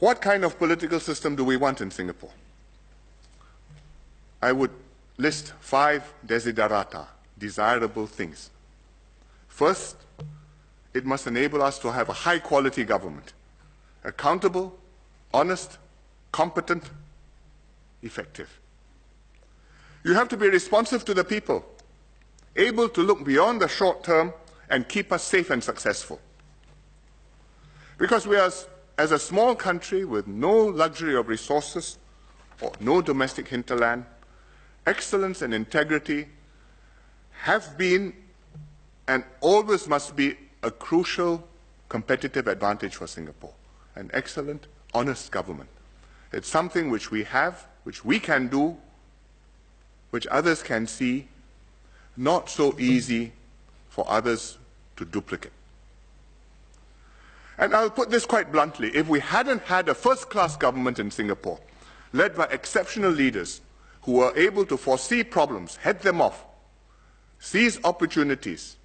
What kind of political system do we want in Singapore? I would list 5 desiderata, desirable things. First, it must enable us to have a high-quality government, accountable, honest, competent, effective. You have to be responsive to the people, able to look beyond the short term and keep us safe and successful. Because we are, as a small country with no luxury of resources or no domestic hinterland, excellence and integrity have been and always must be a crucial competitive advantage for Singapore. An excellent, honest government. It's something which we have, which we can do, which others can see, not so easy for others to duplicate. And I'll put this quite bluntly, if we hadn't had a first-class government in Singapore, led by exceptional leaders who were able to foresee problems, head them off, seize opportunities,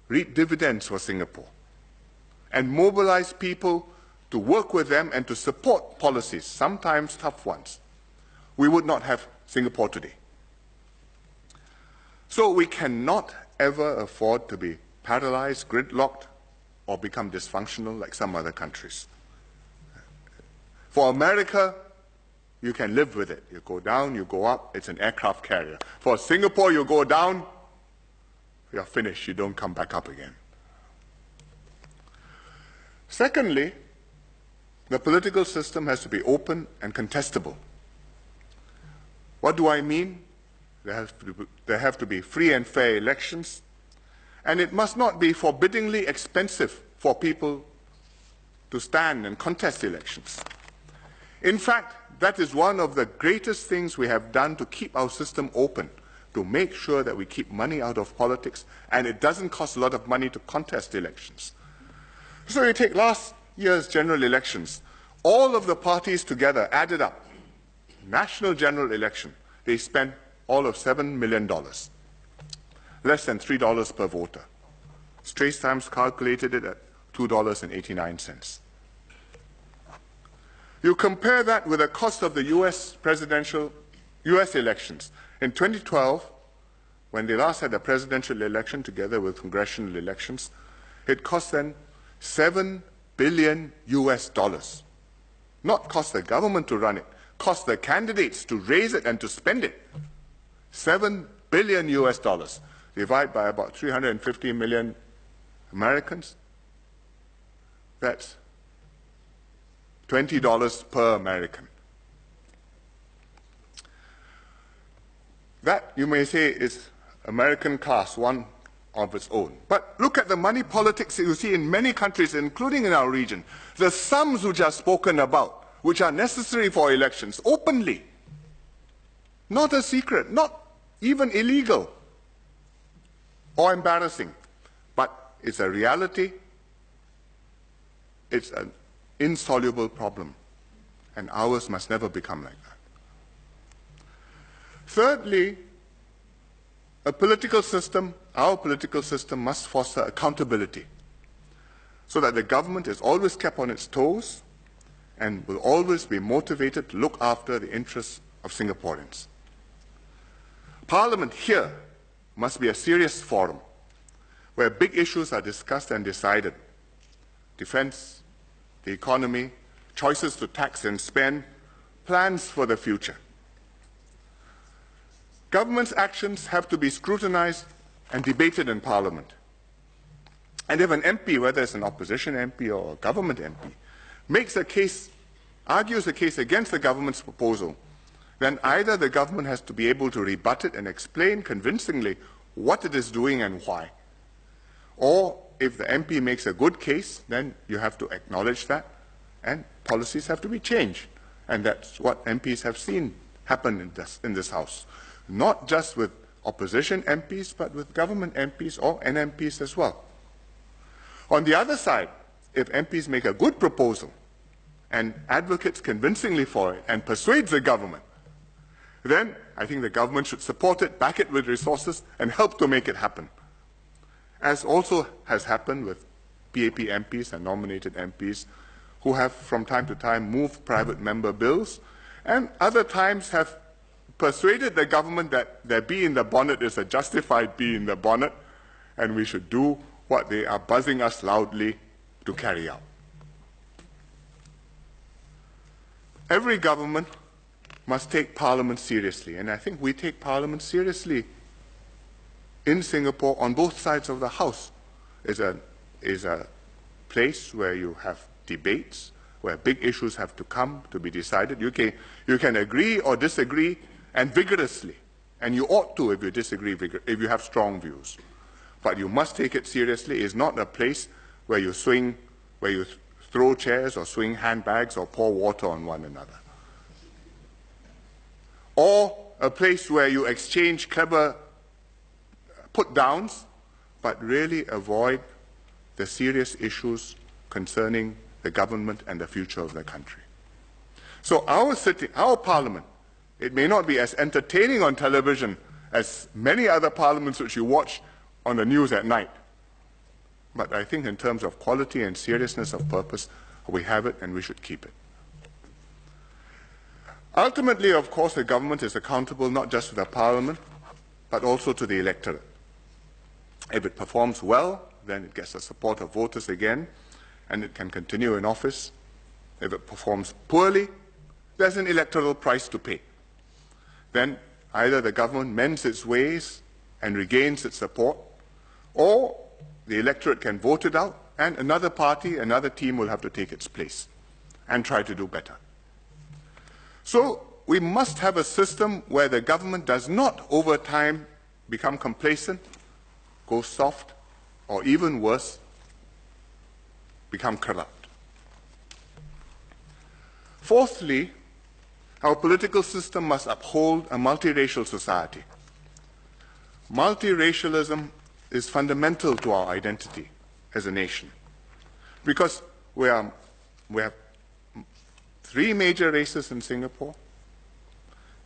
reap dividends for Singapore, and mobilize people to work with them and to support policies, sometimes tough ones, we would not have Singapore today. So we cannot ever afford to be paralyzed, gridlocked, or become dysfunctional like some other countries. For America, you can live with it. You go down, you go up, it's an aircraft carrier. For Singapore, you go down, you're finished, you don't come back up again. Secondly, the political system has to be open and contestable. What do I mean? There have to be free and fair elections, and it must not be forbiddingly expensive for people to stand and contest elections. In fact, that is one of the greatest things we have done to keep our system open, to make sure that we keep money out of politics, and it doesn't cost a lot of money to contest elections. So you take last year's general elections, all of the parties together added up, national general election, they spent all of $7 million, less than $3 per voter. Straits Times calculated it at $2.89. You compare that with the cost of the US elections. In 2012, when they last had a presidential election together with congressional elections, it cost them $7 billion US. Not cost the government to run it, cost the candidates to raise it and to spend it. $7 billion US. Divide by about 350 million Americans. That's $20 per American. That, you may say, is American class, one of its own. But look at the money politics you see in many countries, including in our region. The sums which are spoken about, which are necessary for elections, openly. Not a secret, not even illegal or embarrassing, but it's a reality. It's an insoluble problem, and ours must never become like that. Thirdly, a political system, our political system must foster accountability so that the government is always kept on its toes and will always be motivated to look after the interests of Singaporeans. Parliament here must be a serious forum where big issues are discussed and decided. Defense, the economy, choices to tax and spend, plans for the future. Government's actions have to be scrutinized and debated in Parliament. And if an MP, whether it's an opposition MP or a government MP, makes a case, argues a case against the government's proposal, then either the government has to be able to rebut it and explain convincingly what it is doing and why. Or if the MP makes a good case, then you have to acknowledge that, and policies have to be changed. And that's what MPs have seen happen in this House. Not just with opposition MPs, but with government MPs or NMPs as well. On the other side, if MPs make a good proposal and advocates convincingly for it and persuades the government, then I think the government should support it, back it with resources, and help to make it happen. As also has happened with PAP MPs and nominated MPs who have from time to time moved private member bills, and other times have persuaded the government that their bee in the bonnet is a justified bee in the bonnet, and we should do what they are buzzing us loudly to carry out. Every government must take Parliament seriously, and I think we take Parliament seriously in Singapore on both sides of the House. Is a place where you have debates, where big issues have to come to be decided. You can agree or disagree, and vigorously, and you ought to if you disagree, if you have strong views. But you must take it seriously. It's not a place where you throw chairs or swing handbags or pour water on one another. Or a place where you exchange clever put-downs, but really avoid the serious issues concerning the government and the future of the country. So our Parliament, it may not be as entertaining on television as many other parliaments which you watch on the news at night. But I think in terms of quality and seriousness of purpose, we have it and we should keep it. Ultimately, of course, the government is accountable not just to the Parliament, but also to the electorate. If it performs well, then it gets the support of voters again, and it can continue in office. If it performs poorly, there's an electoral price to pay. Then either the government mends its ways and regains its support, or the electorate can vote it out, and another party, another team will have to take its place and try to do better. So we must have a system where the government does not, over time, become complacent, go soft, or even worse, become corrupt. Fourthly, our political system must uphold a multiracial society. Multiracialism is fundamental to our identity as a nation, because we have 3 major races in Singapore.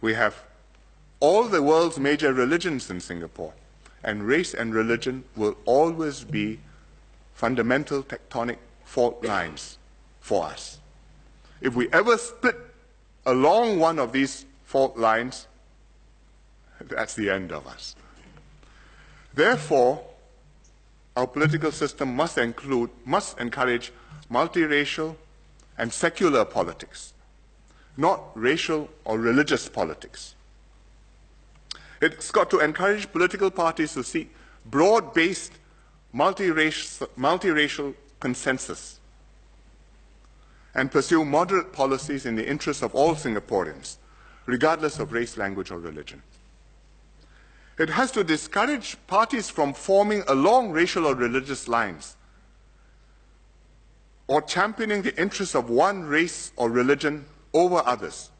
We have all the world's major religions in Singapore, and race and religion will always be fundamental tectonic fault lines for us. If we ever split along one of these fault lines, that's the end of us. Therefore, our political system must encourage multiracial and secular politics, not racial or religious politics. It's got to encourage political parties to seek broad-based multiracial consensus and pursue moderate policies in the interests of all Singaporeans, regardless of race, language, or religion. It has to discourage parties from forming along racial or religious lines, or championing the interests of one race or religion over others,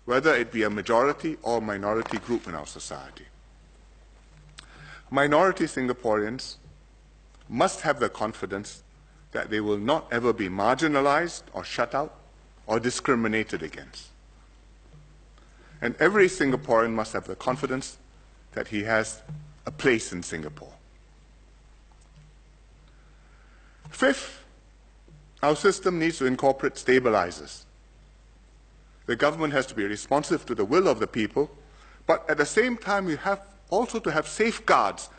whether it be a majority or minority group in our society. Minority Singaporeans must have the confidence that they will not ever be marginalized or shut out or discriminated against. And every Singaporean must have the confidence that he has a place in Singapore. Fifth, our system needs to incorporate stabilizers. The government has to be responsive to the will of the people, but at the same time we have also to have safeguards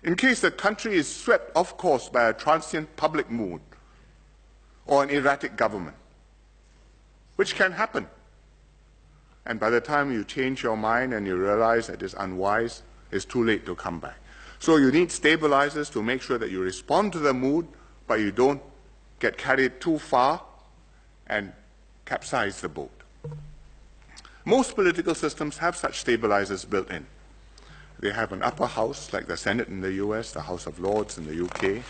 in case the country is swept off course by a transient public mood or an erratic government, which can happen. And by the time you change your mind and you realize that it's unwise, it's too late to come back. So you need stabilizers to make sure that you respond to the mood, but you don't get carried too far and capsize the boat. Most political systems have such stabilizers built in. They have an upper house, like the Senate in the US, the House of Lords in the UK.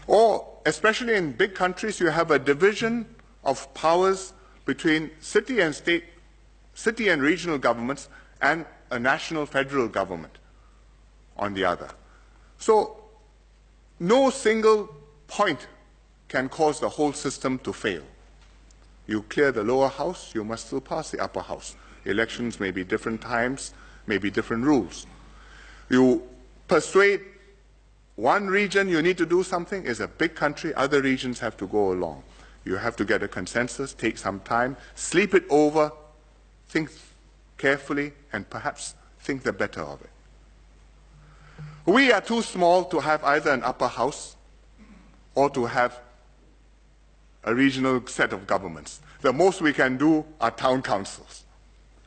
Or, especially in big countries, you have a division of powers between city and regional governments and a national federal government on the other. So, no single point can cause the whole system to fail. You clear the lower house, you must still pass the upper house. Elections may be different times, may be different rules. You persuade one region you need to do something, is a big country, other regions have to go along. You have to get a consensus, take some time, sleep it over, think carefully, and perhaps think the better of it. We are too small to have either an upper house or to have a regional set of governments. The most we can do are town councils.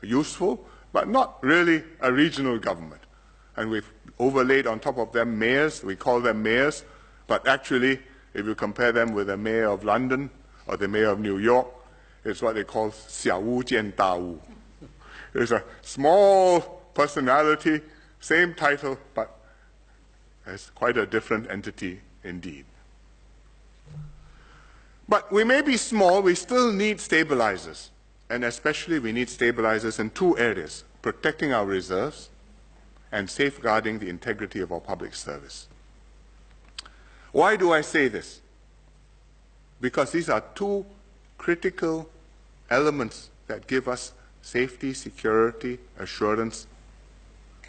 Useful, but not really a regional government. And we've overlaid on top of them mayors. We call them mayors, but actually, if you compare them with the mayor of London or the mayor of New York, it's what they call 小巫见大巫. It's a small personality, same title, but it's quite a different entity indeed. But we may be small, we still need stabilizers. And especially we need stabilizers in two areas: protecting our reserves and safeguarding the integrity of our public service. Why do I say this? Because these are two critical elements that give us safety, security, assurance,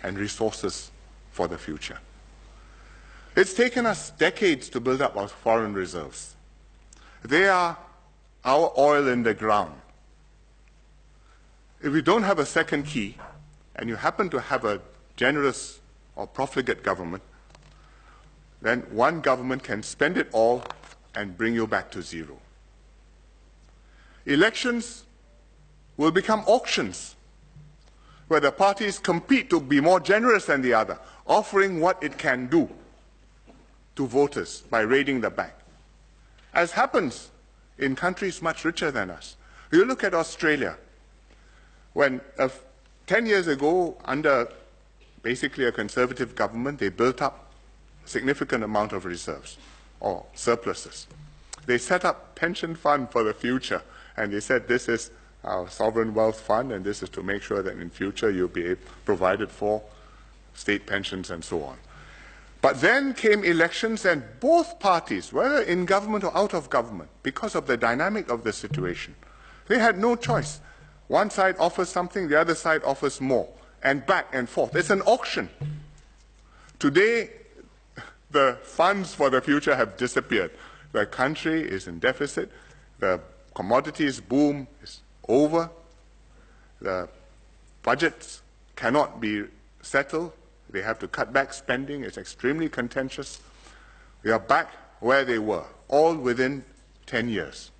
and resources for the future. It's taken us decades to build up our foreign reserves. They are our oil in the ground. If you don't have a second key, and you happen to have a generous or profligate government, then one government can spend it all and bring you back to zero. Elections will become auctions, where the parties compete to be more generous than the other, offering what it can do to voters by raiding the bank, as happens in countries much richer than us. You look at Australia, when 10 years ago, under basically a conservative government, they built up a significant amount of reserves or surpluses. They set up pension fund for the future, and they said this is our sovereign wealth fund, and this is to make sure that in future you'll be provided for state pensions and so on. But then came elections, and both parties, whether in government or out of government, because of the dynamic of the situation, they had no choice. One side offers something, the other side offers more, and back and forth. It's an auction. Today, the funds for the future have disappeared. The country is in deficit. The commodities boom is over. The budgets cannot be settled. They have to cut back spending. It's extremely contentious. We are back where they were, all within 10 years.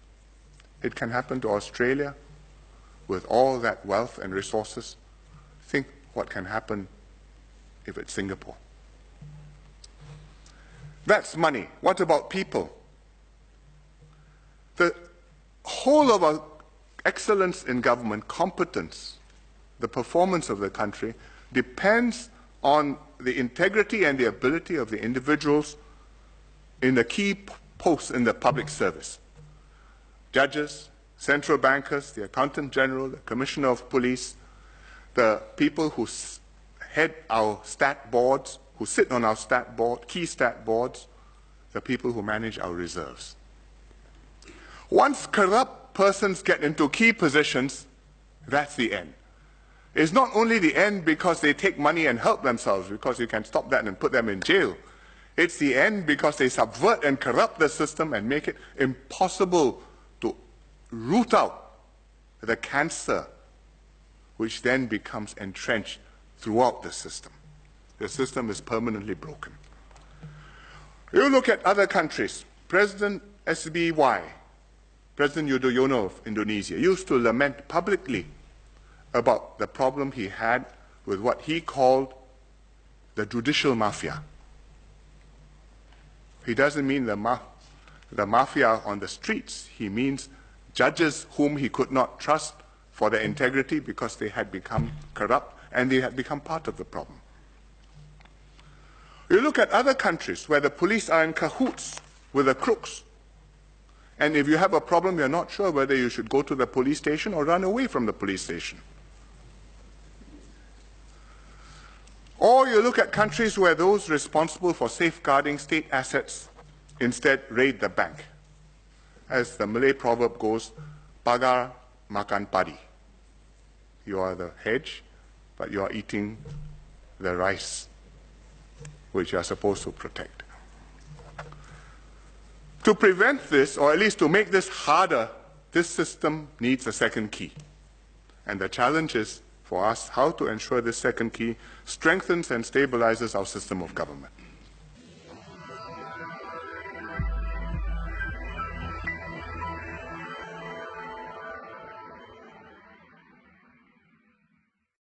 It can happen to Australia with all that wealth and resources. Think what can happen if it's Singapore. That's money. What about people? The whole of our excellence in government, competence, the performance of the country, depends on the integrity and the ability of the individuals in the key posts in the public service. Judges, central bankers, the accountant general, the commissioner of police, the people who head our stat boards, who sit on our stat board, key stat boards, the people who manage our reserves. Once corrupt persons get into key positions, that's the end. It's not only the end because they take money and help themselves, because you can stop that and put them in jail. It's the end because they subvert and corrupt the system and make it impossible to root out the cancer, which then becomes entrenched throughout the system. The system is permanently broken. You look at other countries. President SBY, President Yudhoyono of Indonesia, used to lament publicly about the problem he had with what he called the judicial mafia. He doesn't mean the mafia on the streets. He means judges whom he could not trust for their integrity because they had become corrupt and they had become part of the problem. You look at other countries where the police are in cahoots with the crooks. And if you have a problem, you're not sure whether you should go to the police station or run away from the police station. Or you look at countries where those responsible for safeguarding state assets instead raid the bank. As the Malay proverb goes, pagar makan padi. You are the hedge, but you are eating the rice which you are supposed to protect. To prevent this, or at least to make this harder, this system needs a second key. And the challenge is for us how to ensure this second key strengthens and stabilizes our system of government.